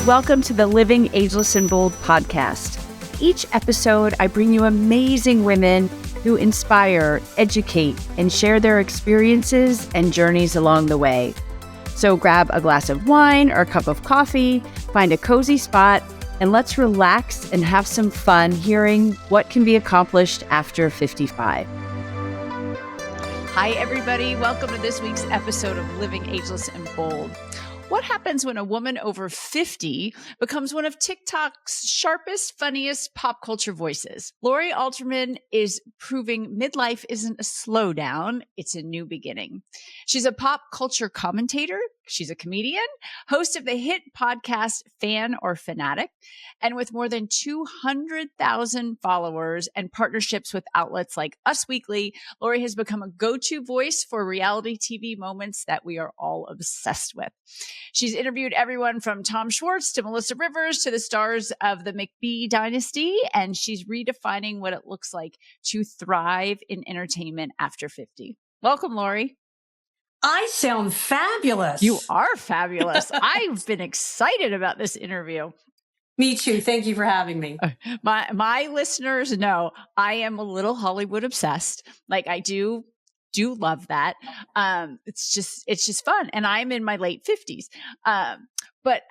Welcome to the Living Ageless and Bold podcast. Each episode, I bring you amazing women who inspire, educate, and share their experiences and journeys along the way. So grab a glass of wine or a cup of coffee, find a cozy spot, and let's relax and have some fun hearing what can be accomplished after 55. Hi, everybody. Welcome to this week's episode of Living Ageless and Bold. What happens when a woman over 50 becomes one of TikTok's sharpest, funniest pop culture voices? Lori Altermann is proving midlife isn't a slowdown, it's a new beginning. She's a pop culture commentator. She's a comedian, host of the hit podcast Fanatic, and with more than 200,000 followers and partnerships with outlets like Us Weekly, Lori has become a go-to voice for reality TV moments that we are all obsessed with. She's interviewed everyone from Tom Schwartz to Melissa Rivers to the stars of the McBee dynasty, and she's redefining what it looks like to thrive in entertainment after 50. Welcome, Lori. I sound fabulous. You are fabulous. I've been excited about this interview. Me too. Thank you for having me. My listeners know I am a little Hollywood obsessed. Like I do love that. It's just fun. And I'm in my late 50s. But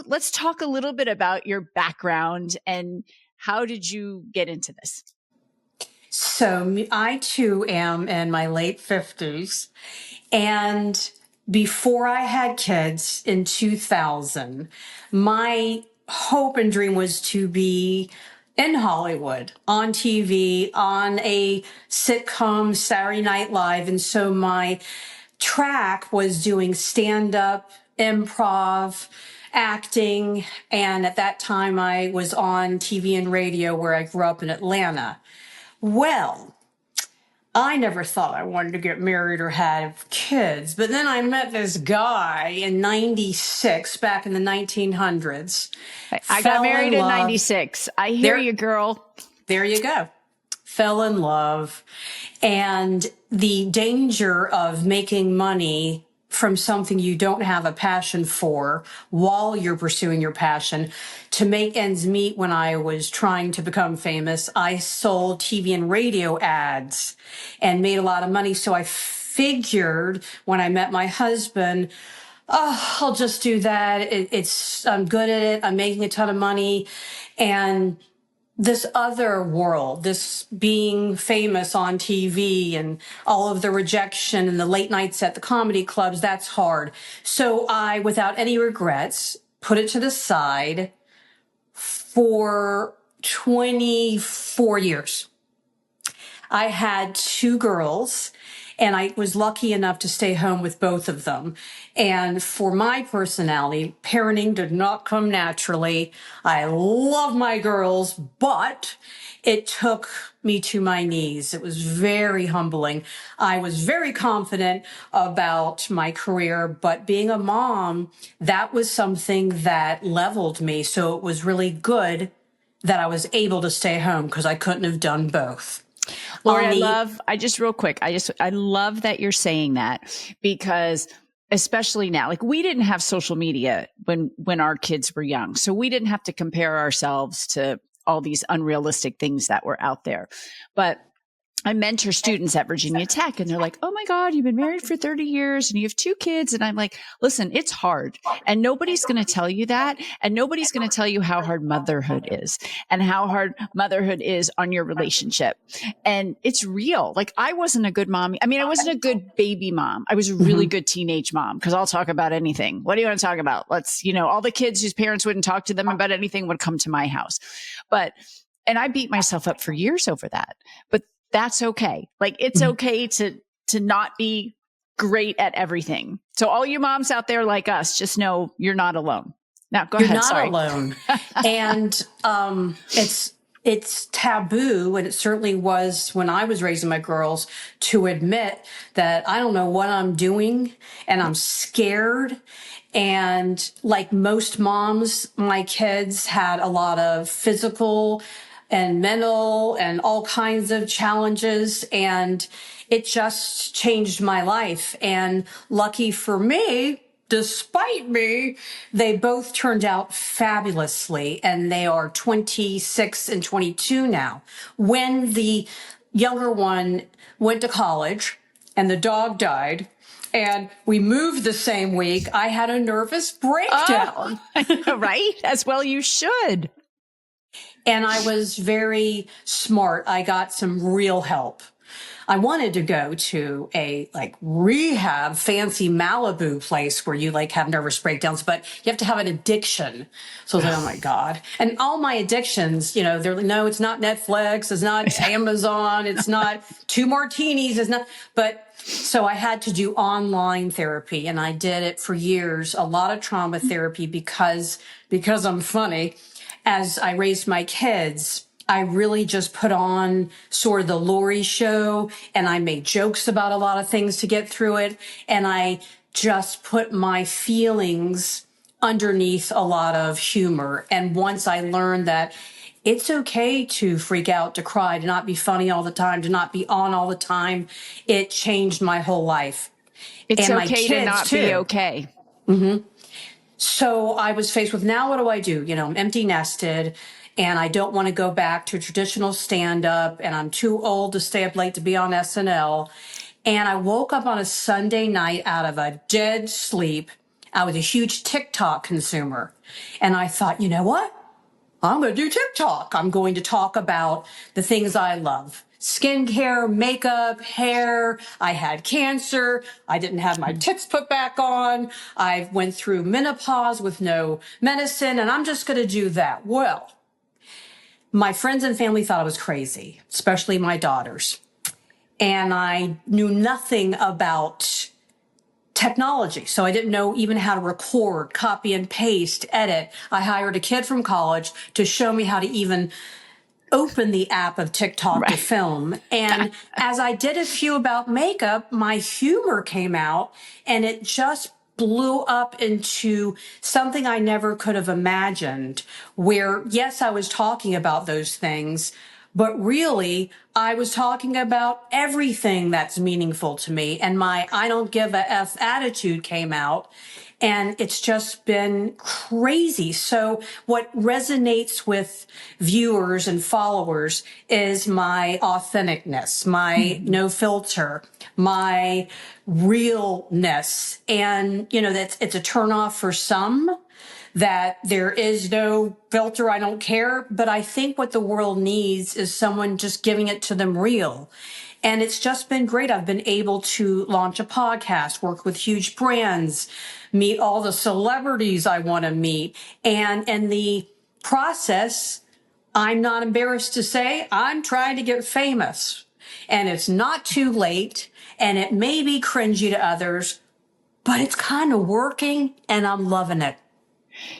let's talk a little bit about your background and how did you get into this? So I too am in my late 50s. And before I had kids in 2000, my hope and dream was to be in Hollywood, on TV, on a sitcom, Saturday Night Live. And so my track was doing stand-up, improv, acting. And at that time, I was on TV and radio where I grew up in Atlanta. Well, I never thought I wanted to get married or have kids, but then I met this guy in 96, back in the 1900s. I got married in 96. I hear you, girl. There you go. Fell in love. And the danger of making money from something you don't have a passion for while you're pursuing your passion. To make ends meet when I was trying to become famous, I sold TV and radio ads and made a lot of money. So I figured when I met my husband, I'll just do that. I'm good at it. I'm making a ton of money. And this other world, this being famous on TV and all of the rejection and the late nights at the comedy clubs, that's hard. So I, without any regrets, put it to the side for 24 years. I had 2 girls, and I was lucky enough to stay home with both of them. And for my personality, parenting did not come naturally. I love my girls, but it took me to my knees. It was very humbling. I was very confident about my career, but being a mom, that was something that leveled me. So it was really good that I was able to stay home because I couldn't have done both. Lori, I love that you're saying that, because especially now, like we didn't have social media when our kids were young. So we didn't have to compare ourselves to all these unrealistic things that were out there. But I mentor students at Virginia Tech and they're like, oh my God, you've been married for 30 years and you have 2 kids. And I'm like, listen, it's hard. And nobody's going to tell you that. And nobody's going to tell you how hard motherhood is and how hard motherhood is on your relationship. And it's real. Like I wasn't a good mom. I mean, I wasn't a good baby mom. I was a really good teenage mom because I'll talk about anything. What do you want to talk about? All the kids whose parents wouldn't talk to them about anything would come to my house. And I beat myself up for years over that. But that's okay. Like it's okay to not be great at everything. So all you moms out there like us, just know you're not alone. Now go ahead. You're not Sorry. alone. And it's taboo, and it certainly was when I was raising my girls, to admit that I don't know what I'm doing and I'm scared. And like most moms, my kids had a lot of physical and mental and all kinds of challenges. And it just changed my life. And lucky for me, despite me, they both turned out fabulously, and they are 26 and 22 now. When the younger one went to college and the dog died, and we moved the same week, I had a nervous breakdown. Oh, right? As well you should. And I was very smart. I got some real help. I wanted to go to a rehab fancy Malibu place where you have nervous breakdowns, but you have to have an addiction. So I was like, oh my God. And all my addictions, they're like, no, it's not Netflix. It's not Amazon. It's not 2 martinis. It's not, but so I had to do online therapy, and I did it for years, a lot of trauma therapy because I'm funny. As I raised my kids, I really just put on sort of the Lori show, and I made jokes about a lot of things to get through it. And I just put my feelings underneath a lot of humor. And once I learned that it's okay to freak out, to cry, to not be funny all the time, to not be on all the time, it changed my whole life. It's and okay to not too. be okay. Mm-hmm. So I was faced with, now what do? I'm empty nested, and I don't want to go back to traditional stand-up, and I'm too old to stay up late to be on SNL. And I woke up on a Sunday night out of a dead sleep. I was a huge TikTok consumer. And I thought, you know what? I'm going to do TikTok. I'm going to talk about the things I love. Skincare, makeup, hair. I had cancer. I didn't have my tits put back on. I went through menopause with no medicine, and I'm just going to do that. Well, my friends and family thought I was crazy, especially my daughters. And I knew nothing about technology. So I didn't know even how to record, copy and paste, edit. I hired a kid from college to show me how to even open the app of TikTok to film. And as I did a few about makeup, my humor came out, and it just blew up into something I never could have imagined, where, yes, I was talking about those things, but really I was talking about everything that's meaningful to me. And my I don't give a F attitude came out. And it's just been crazy. So what resonates with viewers and followers is my authenticness, my no filter, my realness. And, it's a turnoff for some that there is no filter. I don't care. But I think what the world needs is someone just giving it to them real. And it's just been great. I've been able to launch a podcast, work with huge brands, meet all the celebrities I want to meet. And in the process, I'm not embarrassed to say I'm trying to get famous. And it's not too late. And it may be cringy to others, but it's kind of working, and I'm loving it.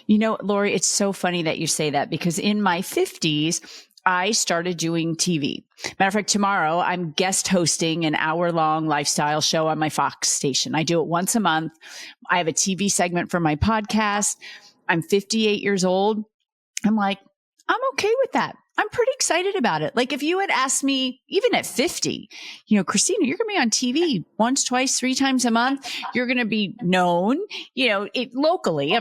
Lori, it's so funny that you say that, because in my 50s, I started doing TV. Matter of fact, tomorrow I'm guest hosting an hour-long lifestyle show on my Fox station. I do it once a month. I have a TV segment for my podcast. I'm 58 years old. I'm like, I'm okay with that. I'm pretty excited about it. Like, if you had asked me, even at 50, Christina, you're going to be on TV once, twice, 3 times a month. You're going to be known, locally.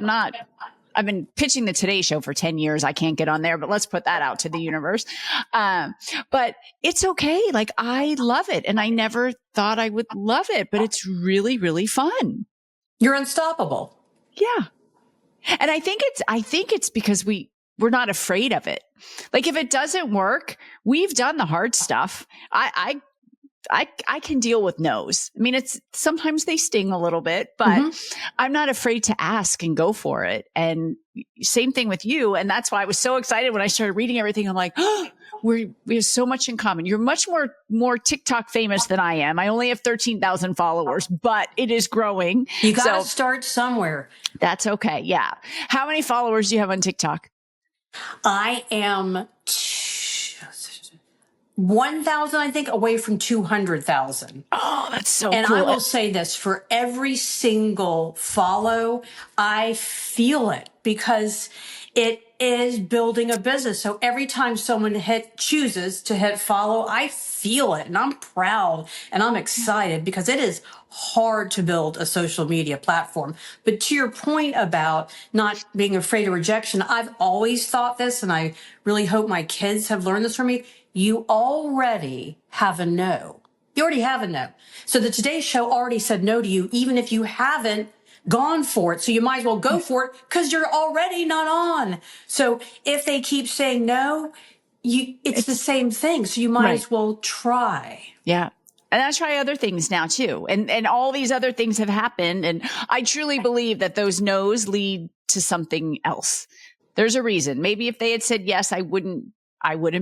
I've been pitching the Today Show for 10 years. I can't get on there, but let's put that out to the universe. But it's okay. Like, I love it. And I never thought I would love it, but it's really, really fun. You're unstoppable. Yeah. And I think it's because we're not afraid of it. Like, if it doesn't work, we've done the hard stuff. I can deal with no's. I mean, sometimes they sting a little bit, but I'm not afraid to ask and go for it. And same thing with you. And that's why I was so excited when I started reading everything. I'm like, oh, we have so much in common. You're much more TikTok famous than I am. I only have 13,000 followers, but it is growing. You got to start somewhere. That's okay. Yeah. How many followers do you have on TikTok? I am 1,000, I think, away from 200,000. Oh, that's so cool. And I will say this, for every single follow, I feel it, because it is building a business. So every time someone chooses to hit follow, I feel it and I'm proud and I'm excited because it is hard to build a social media platform. But to your point about not being afraid of rejection, I've always thought this, and I really hope my kids have learned this from me. You already have a no. You already have a no. So the Today Show already said no to you, even if you haven't gone for it. So you might as well go for it because you're already not on. So if they keep saying no, it's the same thing. So you might as well try. Yeah. And I try other things now too. And all these other things have happened. And I truly believe that those no's lead to something else. There's a reason. Maybe if they had said yes, I wouldn't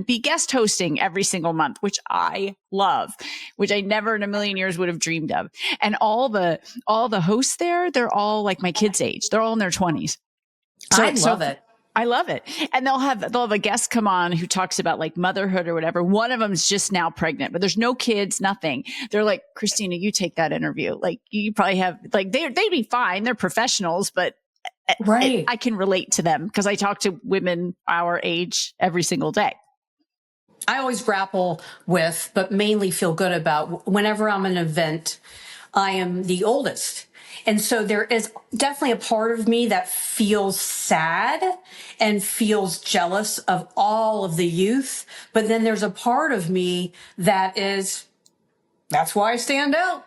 be guest hosting every single month, which I love, which I never in a million years would have dreamed of. And all the hosts there, they're all like my kids' age. They're all in their 20s. So I love it. I love it. And they'll have a guest come on who talks about like motherhood or whatever. One of them's just now pregnant, but there's no kids, nothing. They're like, Christina, you take that interview. Like you probably have, like they'd be fine. They're professionals, but I can relate to them because I talk to women our age every single day. I always grapple with, but mainly feel good about whenever I'm at an event, I am the oldest. And so there is definitely a part of me that feels sad and feels jealous of all of the youth. But then there's a part of me that's why I stand out.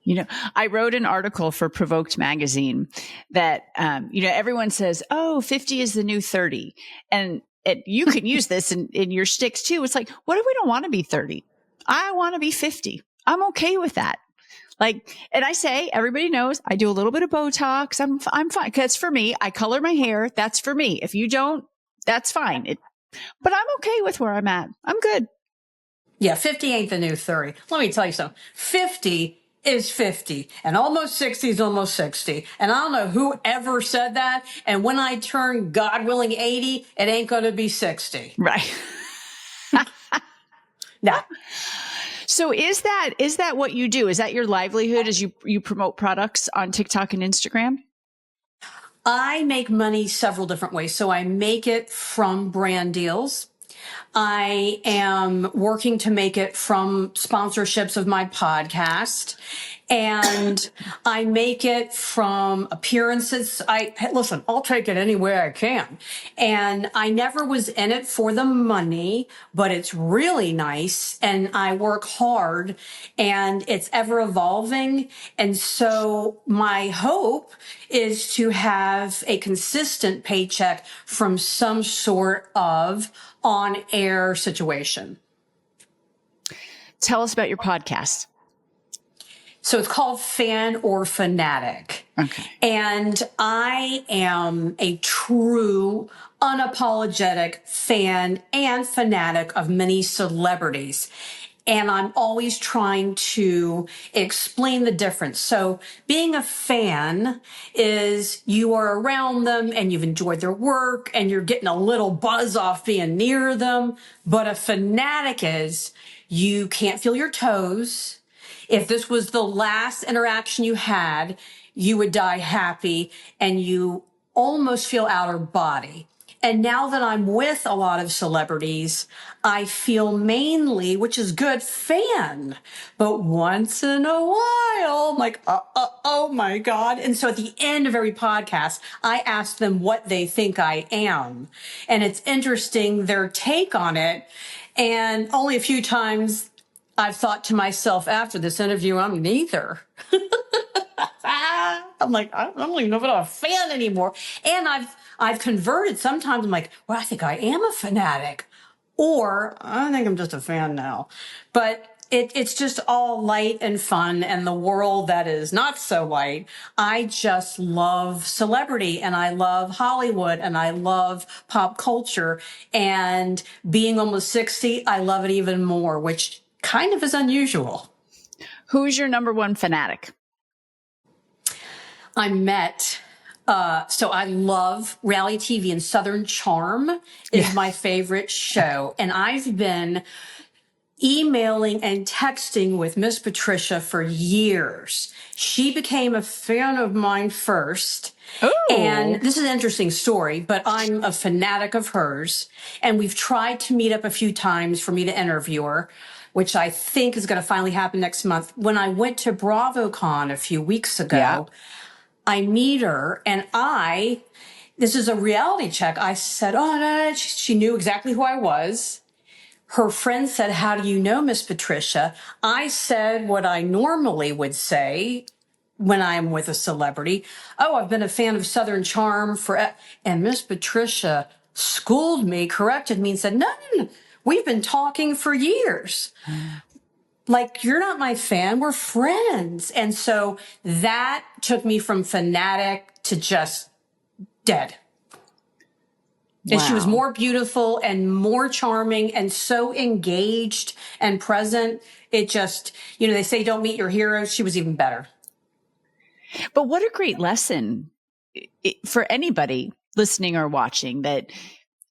You know, I wrote an article for Provoked magazine that, everyone says, 50 is the new 30. And you can use this in your sticks too. It's like, what if we don't want to be 30? I want to be 50. I'm okay with that. Like, and I say, everybody knows I do a little bit of Botox. I'm fine. Cause for me, I color my hair. That's for me. If you don't, that's fine. But I'm okay with where I'm at. I'm good. Yeah. 50 ain't the new 30. Let me tell you something. 50 is 50 and almost 60 is almost 60. And I don't know who ever said that. And when I turn, God willing, 80, it ain't going to be 60. Right. No. So is that what you do? Is that your livelihood as you promote products on TikTok and Instagram? I make money several different ways. So I make it from brand deals. I am working to make it from sponsorships of my podcast. And I make it from appearances. Listen, I'll take it any way I can. And I never was in it for the money, but it's really nice. And I work hard and it's ever evolving. And so my hope is to have a consistent paycheck from some sort of on-air situation. Tell us about your podcast. So it's called Fan or Fanatic. Okay. And I am a true, unapologetic fan and fanatic of many celebrities. And I'm always trying to explain the difference. So being a fan is you are around them and you've enjoyed their work and you're getting a little buzz off being near them. But a fanatic is you can't feel your toes. If this was the last interaction you had, you would die happy and you almost feel out of body. And now that I'm with a lot of celebrities, I feel mainly, which is good, fan. But once in a while, I'm like, oh my God. And so at the end of every podcast, I ask them what they think I am. And it's interesting, their take on it. And only a few times I've thought to myself after this interview, I'm neither. I'm like, I don't even know if I'm a fan anymore. And I've converted. Sometimes I'm like, well, I think I am a fanatic, or I think I'm just a fan now. But it's just all light and fun. And the world that is not so light, I just love celebrity and I love Hollywood and I love pop culture. And being almost 60, I love it even more, which kind of is unusual. Who's your number one fanatic? I met, so I love reality TV, and Southern Charm is my favorite show. And I've been emailing and texting with Miss Patricia for years. She became a fan of mine first. And Oh, this is an interesting story, but I'm a fanatic of hers. And we've tried to meet up a few times for me to interview her, which I think is going to finally happen next month. When I went to BravoCon a few weeks yeah. ago, I meet her and this is a reality check. I said, oh, no, no. She knew exactly who I was. Her friend said, how do you know Miss Patricia? I said what I normally would say when I'm with a celebrity. Oh, I've been a fan of Southern Charm and Miss Patricia schooled me, corrected me, and said, no, no, no, we've been talking for years. Like, you're not my fan, we're friends. And so that took me from fanatic to just dead. And she was Wow. more beautiful and more charming and so engaged and present. It just, they say don't meet your heroes. She was even better. But what a great lesson for anybody listening or watching that.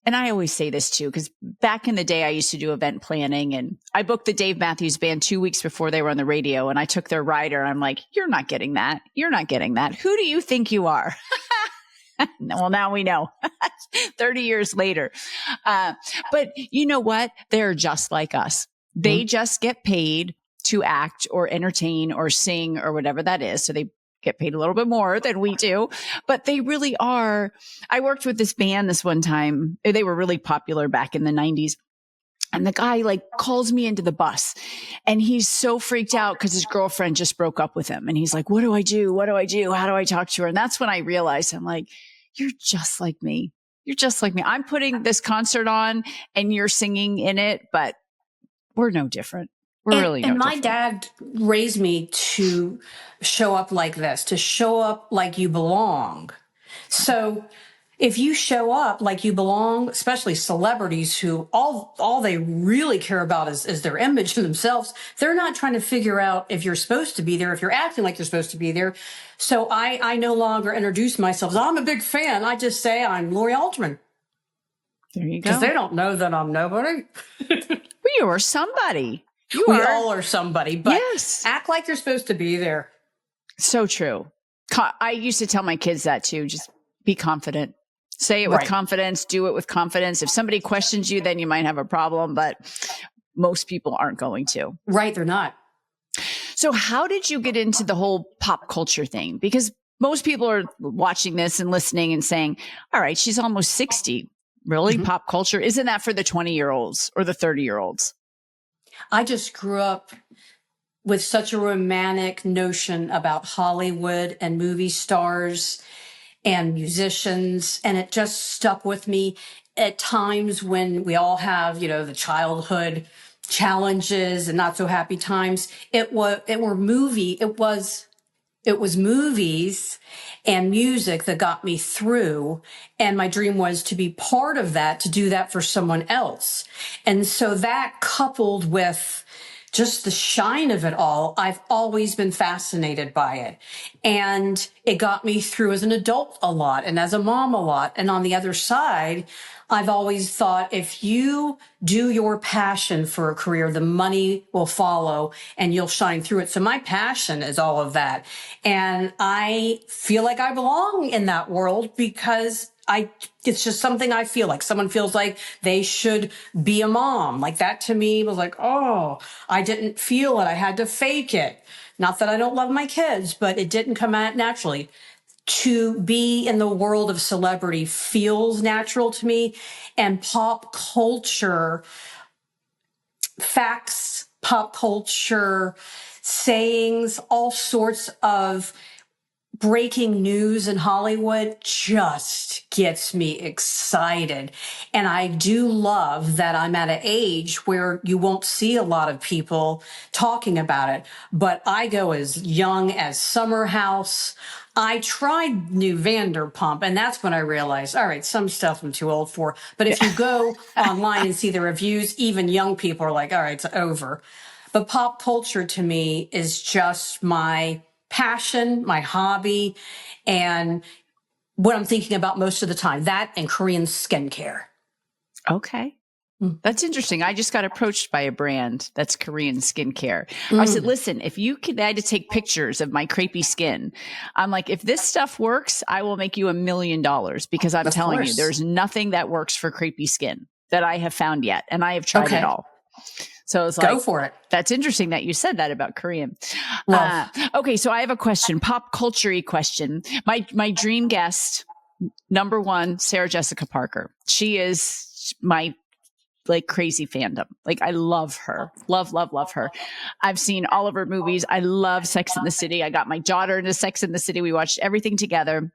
And I always say this too, because back in the day, I used to do event planning and I booked the Dave Matthews Band 2 weeks before they were on the radio. And I took their rider. I'm like, you're not getting that. You're not getting that. Who do you think you are? Well, now we know 30 years later. But you know what? They're just like us. They just get paid to act or entertain or sing or whatever that is. So they get paid a little bit more than we do, but they really are. I worked with this band this one time. They were really popular back in the 90s. And the guy calls me into the bus and he's so freaked out because his girlfriend just broke up with him. And he's like, what do I do? What do I do? How do I talk to her? And that's when I realized I'm like, you're just like me. You're just like me. I'm putting this concert on and you're singing in it, but we're no different. We're really no And my different. dad raised me to show up like this, to show up like you belong. So if you show up like you belong, especially celebrities who all they really care about is their image and themselves, they're not trying to figure out if you're supposed to be there, if you're acting like you're supposed to be there. So I no longer introduce myself as I'm a big fan. I just say I'm Lori Altermann. There you go. Because they don't know that I'm nobody. You are somebody. We all are somebody, but yes. Act like you're supposed to be there. So true. I used to tell my kids that too. Just be confident. Say it with confidence. Do it with confidence. If somebody questions you, then you might have a problem, but most people aren't going to. Right. They're not. So how did you get into the whole pop culture thing? Because most people are watching this and listening and saying, all right, she's almost 60. Really? Mm-hmm. Pop culture? Isn't that for the 20-year-olds or the 30-year-olds? I just grew up with such a romantic notion about Hollywood and movie stars and musicians. And it just stuck with me at times when we all have, the childhood challenges and not so happy times. It was movies and music that got me through. And my dream was to be part of that, to do that for someone else. And so that coupled with just the shine of it all, I've always been fascinated by it. And it got me through as an adult a lot and as a mom a lot. And on the other side, I've always thought if you do your passion for a career, the money will follow and you'll shine through it. So my passion is all of that. And I feel like I belong in that world because it's just something I feel like. Someone feels like they should be a mom. Like that to me was like, oh, I didn't feel it. I had to fake it. Not that I don't love my kids, but it didn't come out naturally. To be in the world of celebrity feels natural to me, and pop culture, facts, pop culture, sayings, all sorts of breaking news in Hollywood just gets me excited. And I do love that I'm at an age where you won't see a lot of people talking about it, but I go as young as Summer House. I tried New Vanderpump, and that's when I realized, all right, some stuff I'm too old for. But if you go online and see the reviews, even young people are like, all right, it's over. But pop culture to me is just my passion, my hobby, and what I'm thinking about most of the time. That and Korean skincare. Okay. That's interesting. I just got approached by a brand that's Korean skincare. I said, listen, if you could, I had to take pictures of my crepey skin. I'm like, if this stuff works, I will make you $1 million, because I'm telling you, there's nothing that works for crepey skin that I have found yet. And I have tried it all. So it's like, go for it. That's interesting that you said that about Korean. Well, okay. So I have a question, pop culture-y question. My dream guest, number one, Sarah Jessica Parker. She is my like crazy fandom. Like I love her. Love her. I've seen all of her movies. I love Sex and the City. I got my daughter into Sex and the City. We watched everything together.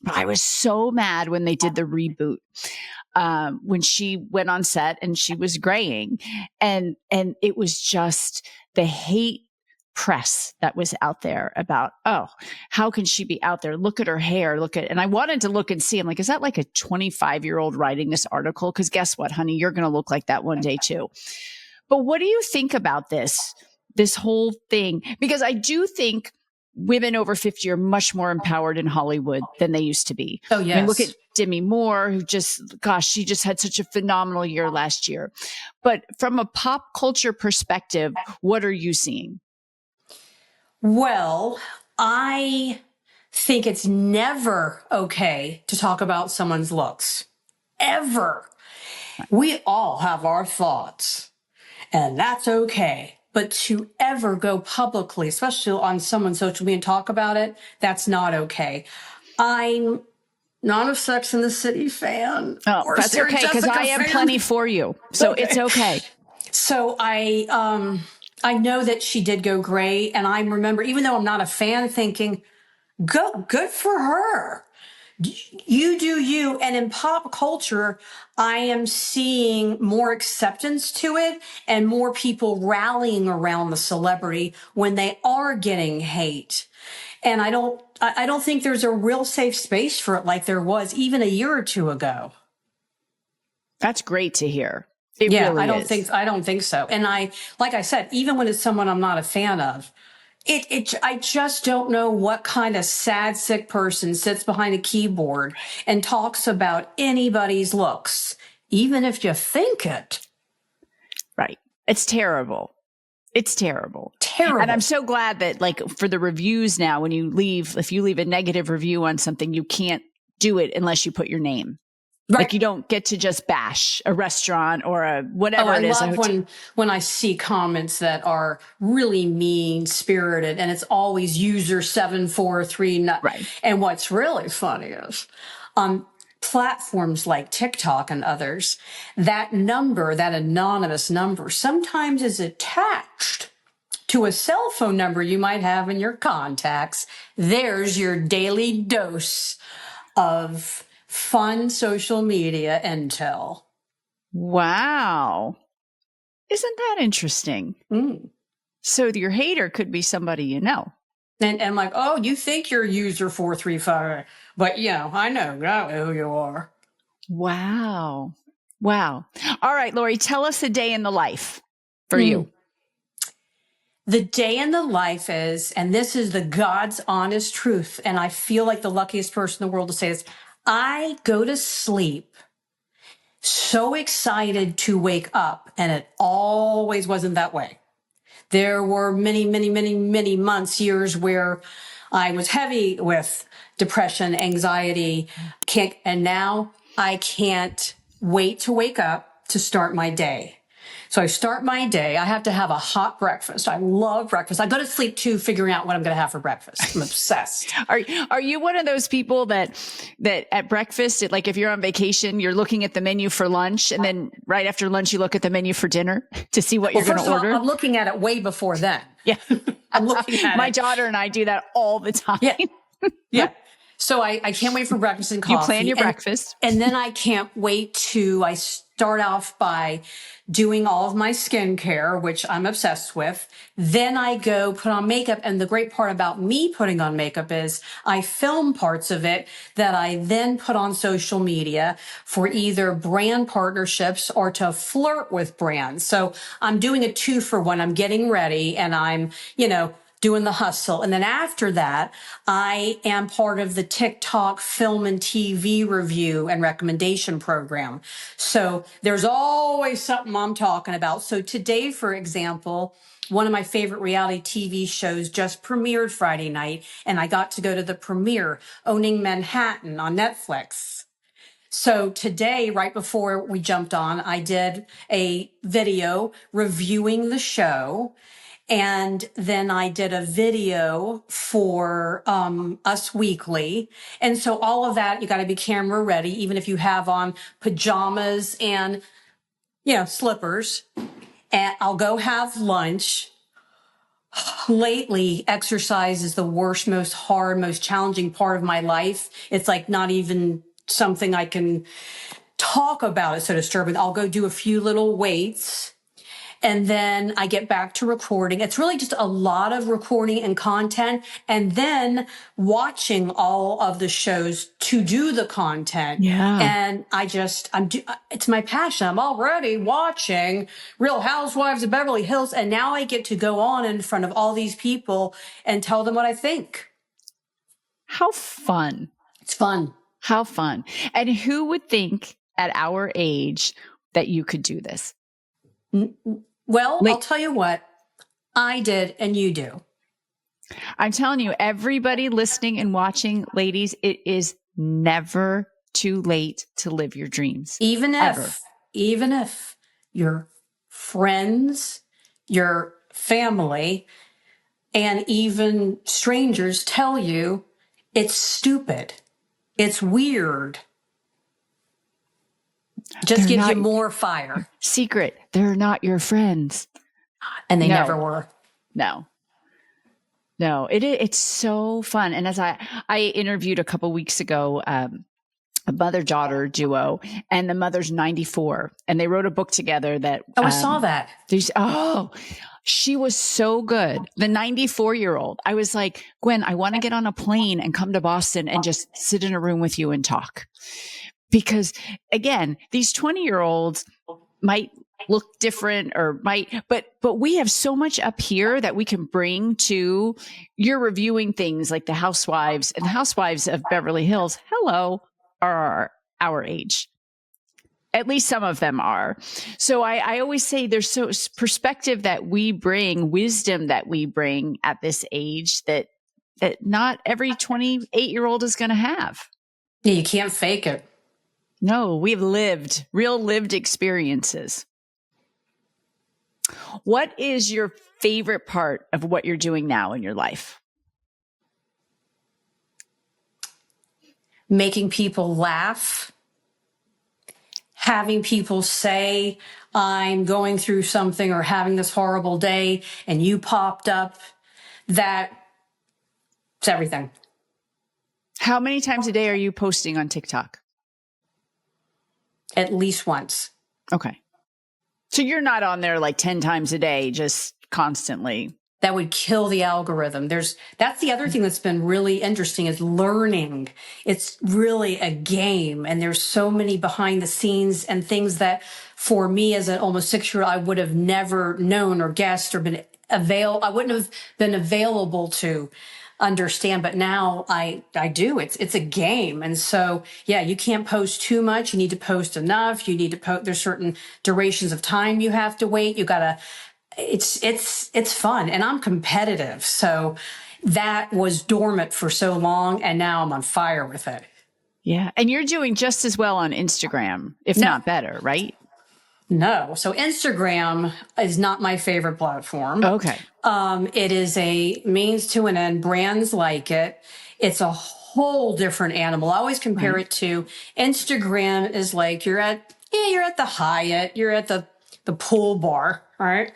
But I was so mad when they did the reboot. When she went on set and she was graying, and it was just the hate press that was out there about, oh, how can she be out there? Look at her hair. And I wanted to look and see. I'm like, is that like a 25-year-old writing this article? Because guess what, honey, you're going to look like that one day too. But what do you think about this whole thing? Because I do think women over 50 are much more empowered in Hollywood than they used to be. Oh, yes. I mean, look at Demi Moore, who she just had such a phenomenal year last year. But from a pop culture perspective, what are you seeing? Well, I think it's never okay to talk about someone's looks. Ever. We all have our thoughts, and that's okay. But to ever go publicly, especially on someone's social media, and talk about it, that's not okay. I'm not a Sex and the City fan. Oh, that's okay, because I am plenty for you. So it's okay. So I know that she did go gray, and I remember, even though I'm not a fan, thinking, good for her. You do you. And in pop culture, I am seeing more acceptance to it and more people rallying around the celebrity when they are getting hate. And I don't think there's a real safe space for it like there was even a year or two ago. That's great to hear. It yeah, really I don't think so. And like I said, even when it's someone I'm not a fan of, I just don't know what kind of sad, sick person sits behind a keyboard and talks about anybody's looks, even if you think it. Right. It's terrible. It's terrible. Terrible. And I'm so glad that, like, for the reviews now, if you leave a negative review on something, you can't do it unless you put your name. Right. Like, you don't get to just bash a restaurant or a whatever it is. I love when I see comments that are really mean-spirited, and it's always user 743. Right. And what's really funny is on platforms like TikTok and others, that anonymous number, sometimes is attached to a cell phone number you might have in your contacts. There's your daily dose of fun social media intel. Wow. Isn't that interesting? So your hater could be somebody you know. And I'm like, oh, you think you're user 435, but I know exactly who you are. Wow. All right, Lori, tell us a day in the life for you. The day in the life is, and this is the God's honest truth, and I feel like the luckiest person in the world to say this, I go to sleep so excited to wake up, and it always wasn't that way. There were many, many, many, many months, years where I was heavy with depression, anxiety, and now I can't wait to wake up to start my day. So I start my day. I have to have a hot breakfast. I love breakfast. I go to sleep too, figuring out what I'm going to have for breakfast. I'm obsessed. Are you one of those people that at breakfast, like if you're on vacation, you're looking at the menu for lunch, and then right after lunch, you look at the menu for dinner to see what you're going to order? I'm looking at it way before then. Yeah. I'm looking at My daughter and I do that all the time. Yeah. So I can't wait for breakfast and coffee. You plan your breakfast. And then I can't wait I start off by doing all of my skincare, which I'm obsessed with. Then I go put on makeup. And the great part about me putting on makeup is I film parts of it that I then put on social media for either brand partnerships or to flirt with brands. So I'm doing a 2-for-1. I'm getting ready and I'm, doing the hustle. And then after that, I am part of the TikTok film and TV review and recommendation program. So there's always something I'm talking about. So today, for example, one of my favorite reality TV shows just premiered Friday night, and I got to go to the premiere, Owning Manhattan on Netflix. So today, right before we jumped on, I did a video reviewing the show. And then I did a video for Us Weekly. And so all of that, you got to be camera ready, even if you have on pajamas and, slippers. And I'll go have lunch. Lately, exercise is the worst, most hard, most challenging part of my life. It's like not even something I can talk about. It's so disturbing. I'll go do a few little weights. And then I get back to recording. It's really just a lot of recording and content, and then watching all of the shows to do the content. Yeah. And it's my passion. I'm already watching Real Housewives of Beverly Hills, and now I get to go on in front of all these people and tell them what I think. How fun. It's fun. How fun. And who would think at our age that you could do this? Well, I'll tell you what, I did and you do. I'm telling you, everybody listening and watching, ladies, it is never too late to live your dreams. Even if your friends, your family, and even strangers tell you it's stupid, it's weird, just gives you more fire. Secret, they're not your friends. And they never were. No, it's so fun. And as I interviewed a couple weeks ago, a mother-daughter duo, and the mother's 94, and they wrote a book together that. Oh, I saw that. She was so good. The 94-year-old. I was like, Gwen, I want to get on a plane and come to Boston and just sit in a room with you and talk. Because again, these 20-year-olds might look different but we have so much up here that we can bring to. You're reviewing things like the Housewives, and the Housewives of Beverly Hills, are our age. At least some of them are. So I always say there's so perspective that we bring, wisdom that we bring at this age that not every 28-year-old is going to have. Yeah, you can't fake it. No, we've real lived experiences. What is your favorite part of what you're doing now in your life? Making people laugh, having people say, I'm going through something or having this horrible day, and you popped up. It's everything. How many times a day are you posting on TikTok? At least once. Okay. So you're not on there like 10 times a day, just constantly. That would kill the algorithm. That's the other thing that's been really interesting is learning. It's really a game, and there's so many behind the scenes and things that for me as an almost 6-year-old, I would have never known or guessed or I wouldn't have been available to understand, but now I do. It's a game. And so, yeah, you can't post too much. You need to post enough. You need to post, there's certain durations of time you have to wait. It's fun, and I'm competitive. So that was dormant for so long, and now I'm on fire with it. Yeah. And you're doing just as well on Instagram, if not better, right? No. So Instagram is not my favorite platform. Okay. It is a means to an end. Brands like it. It's a whole different animal. I always compare it to Instagram is like you're at the Hyatt, you're at the pool bar, all right?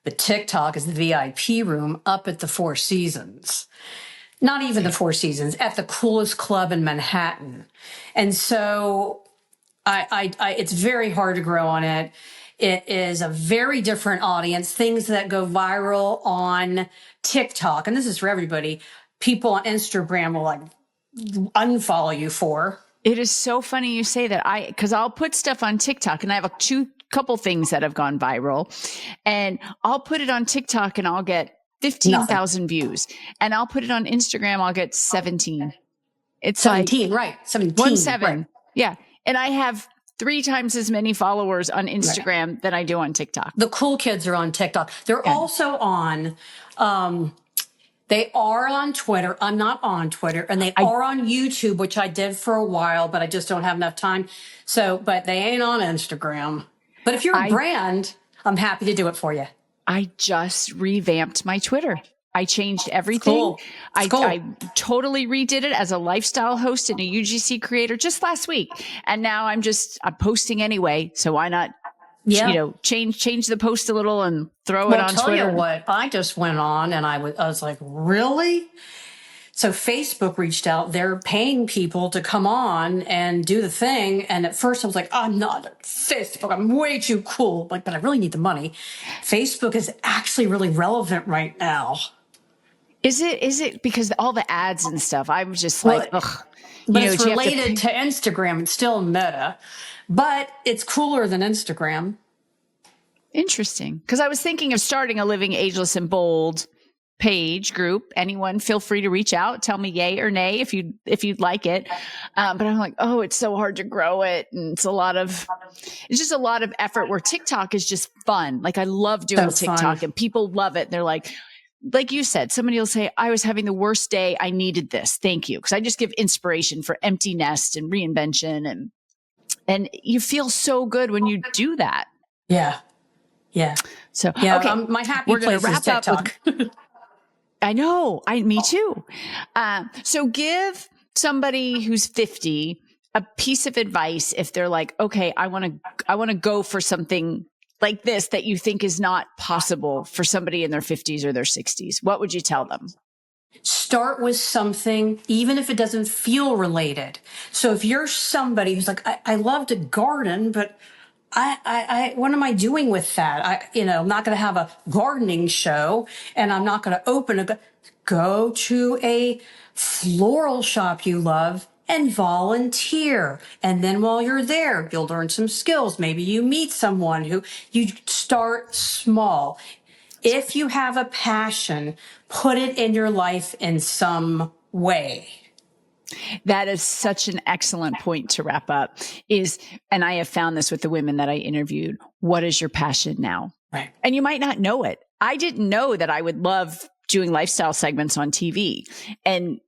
But TikTok is the VIP room up at the Four Seasons. Not even the Four Seasons, at the coolest club in Manhattan. And so it's very hard to grow on it. It is a very different audience. Things that go viral on TikTok, and this is for everybody, people on Instagram will like unfollow you for. It is so funny you say that. Because I'll put stuff on TikTok, and I have couple things that have gone viral, and I'll put it on TikTok and I'll get 15,000 views. And I'll put it on Instagram, I'll get 17. It's 17, like right. 17, 1-7. right. Yeah. And I have 3 times as many followers on Instagram than I do on TikTok. The cool kids are on TikTok. They're also on, they are on Twitter. I'm not on Twitter. And they are on YouTube, which I did for a while, but I just don't have enough time. So, but they ain't on Instagram. But if you're a brand, I'm happy to do it for you. I just revamped my Twitter. I changed everything. Cool. I totally redid it as a lifestyle host and a UGC creator just last week. And now I'm posting anyway. So why not, change the post a little and throw it on Twitter. Tell you what, I just went on and I was like, really? So Facebook reached out. They're paying people to come on and do the thing. And at first I was like, I'm not at Facebook. I'm way too cool. Like, but I really need the money. Facebook is actually really relevant right now. Is it because all the ads and stuff? I'm just like, ugh. But it's related to Instagram. It's still Meta, but it's cooler than Instagram. Interesting. Because I was thinking of starting a Living Ageless and Bold page group. Anyone feel free to reach out. Tell me yay or nay if you'd like it. But I'm like, oh, it's so hard to grow it. And it's just a lot of effort, where TikTok is just fun. Like, I love doing TikTok and people love it. They're like you said, somebody will say, I was having the worst day. I needed this. Thank you. Because I just give inspiration for empty nest and reinvention. And you feel so good when you do that. Yeah. Yeah. So, yeah, okay. My happy place is TikTok. I know. Me too. So give somebody who's 50 a piece of advice if they're like, okay, I want to go for something like this that you think is not possible for somebody in their 50s or their 60s. What would you tell them? Start with something, even if it doesn't feel related. So if you're somebody who's like, I love to garden, but I what am I doing with that? I'm not going to have a gardening show, and I'm not going to go to a floral shop you love and volunteer. And then while you're there, you'll learn some skills. Maybe you meet someone who you start small. If you have a passion, put it in your life in some way. That is such an excellent point to wrap up and I have found this with the women that I interviewed. What is your passion now? Right. And you might not know it. I didn't know that I would love doing lifestyle segments on TV and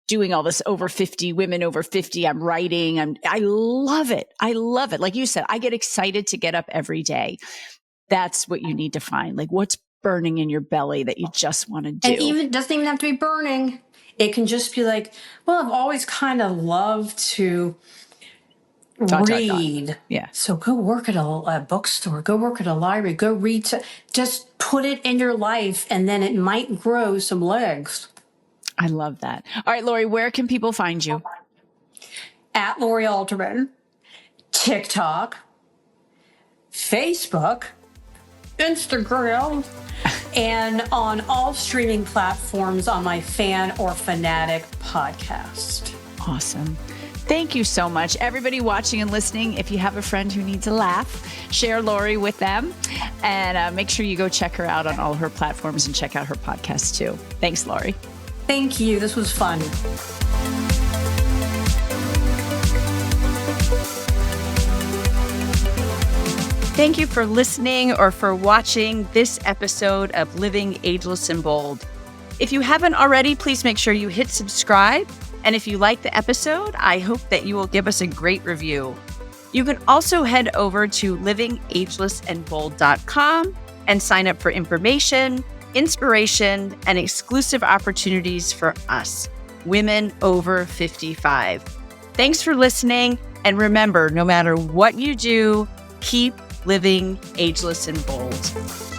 doing all this women over 50. I'm writing. I love it. I love it. Like you said, I get excited to get up every day. That's what you need to find. Like, what's burning in your belly that you just want to do? And it doesn't even have to be burning. It can just be like, well, I've always kind of loved to read. Yeah. So go work at a bookstore, go work at a library, go read. Just put it in your life, and then it might grow some legs. I love that. All right, Lori, where can people find you? At Lori Altermann, TikTok, Facebook, Instagram, and on all streaming platforms on my Fan or Fanatic podcast. Awesome. Thank you so much. Everybody watching and listening, if you have a friend who needs a laugh, share Lori with them, and make sure you go check her out on all her platforms and check out her podcast too. Thanks, Lori. Thank you. This was fun. Thank you for listening or for watching this episode of Living Ageless and Bold. If you haven't already, please make sure you hit subscribe. And if you like the episode, I hope that you will give us a great review. You can also head over to livingagelessandbold.com and sign up for information, inspiration, and exclusive opportunities for us, women over 55. Thanks for listening. And remember, no matter what you do, keep living ageless and bold.